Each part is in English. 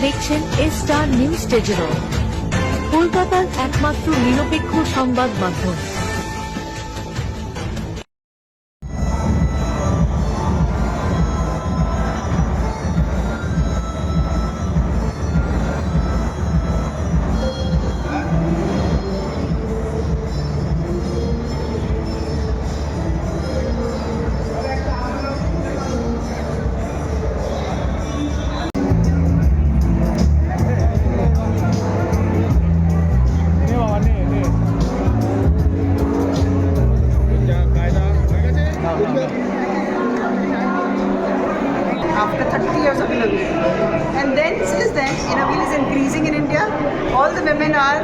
দেখছেন star news television, কলকাতার একমাত্র নিরপেক্ষ সংবাদ মাধ্যম। After 30 years of Innovil. And then since then, Innovil is increasing in India. All the women are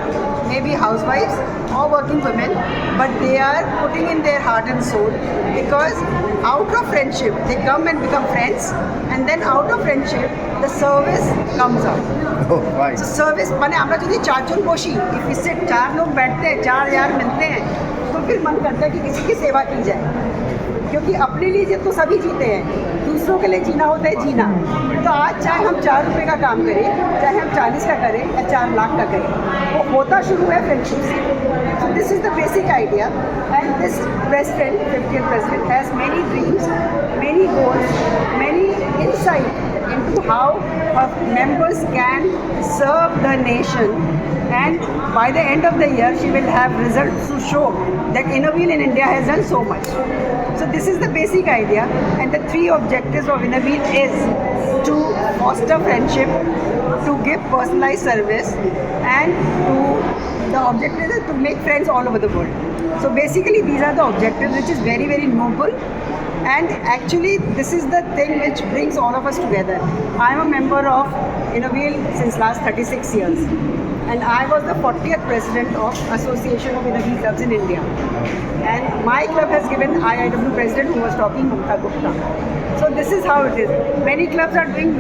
maybe housewives or working women, but they are putting in their heart and soul, because out of friendship, they come and become friends, and then out of friendship, the service comes out. Oh, right. So service माने আমরা যদি चारजन বসি, if we sit 4 लोग बैठते हैं, 4 यार मिलते हैं, तो फिर मन करता है कि किसी की सेवा की जाए, क्योंकि अपने लिए तो सभी जीते हैं, दूसरों के लिए जीना होता है जीना। तो आज चाहे हम 4 रुपये का काम करें, चाहे हम 40 का करें या 4 लाख का करें, वो होता शुरू है फ्रेंडशिप से। So this is the basic idea, and this president, 50th president, has many dreams, many goals, many insight into how members can serve the nation, and by the end of the year she will have results to show that Innovil in India has done so much. So this is the basic idea, and the 3 objectives of Innovil is to foster friendship, to give personalized service, and the objective is to make friends all over the world. So basically these are the objectives, which is very, very noble. And actually this is the thing which brings all of us together. I am a member of Innovil since last 36 years, and I was the 40th president of Association of Innovil Clubs in India. And my club has given IIW president, who was talking, Mamta Gupta. So this is how it is. Many clubs are doing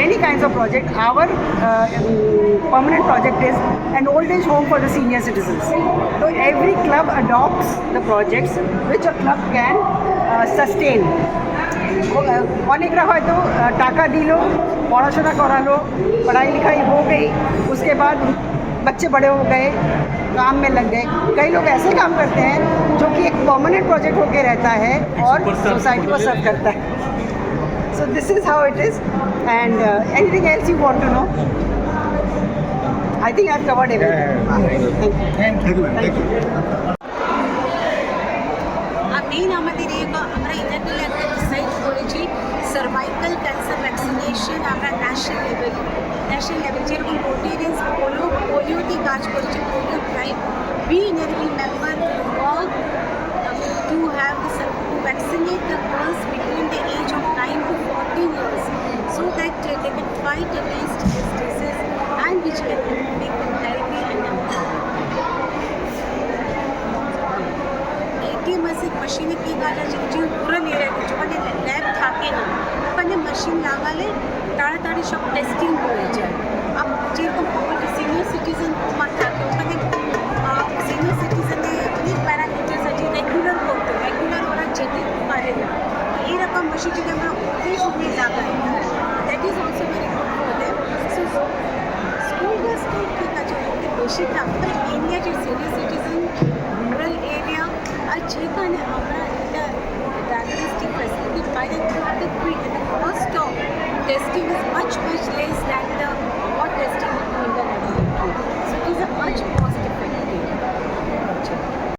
many kinds of projects. Our permanent project is an old age home for the senior citizens. So every club adopts the projects which a club can sustain. অনেকরা হয়তো টাকা দিল, পড়াশোনা করালো, पढ़ाई लिखाई हो गई, उसके बाद बच्चे बड़े हो गए, काम में लग गए। कई लोग ऐसे काम करते हैं जो कि एक परमानेंट प्रोजेक्ट होके रहता है और सोसाइटी को सर्व करता है। So this is how it is, and anything else you want to know? I think I've covered everything. Thank you. Main আমাদের আমরা ইনারভিল একটা ডিসাইড করেছি সার্ভাইকাল ক্যান্সার ভ্যাকসিনেশন আমরা ন্যাশনাল লেভেল যেরকম প্রোটিনেন্স পোলিওতে কাজ করেছে, polio drive be inner wheel member all to have to vaccinate the girls between the age of 9 to 14 years so that they can fight against this disease and which can make them healthy and এটিএমএসিক মেশিনে কী কাজ আছে, যে rural এরিয়াতে যেখানে lab থাকে না, ওখানে machine লাগালে তাড়াতাড়ি সব টেস্টিং হয়ে যায়। যেরকম সিনিয়র সিটিজেন তোমার থাকে, ওখানে সিনিয়র সিটিজেনে অনেক প্যারামিটার্স আছে, রেগুলার ওরা যেতে পারে না। এইরকম মেশিন যদি আমরা ওদের সঙ্গে লাগাই, that is also very good for them. So school বাসকে ঠিক আছে, ওদের বেশি থাকতে এরিয়া যে সিনিয়র সিটিজেন রুরাল এরিয়া, আর যেখানে আমরা এটা diagnostic facility by the cost of testing is much less than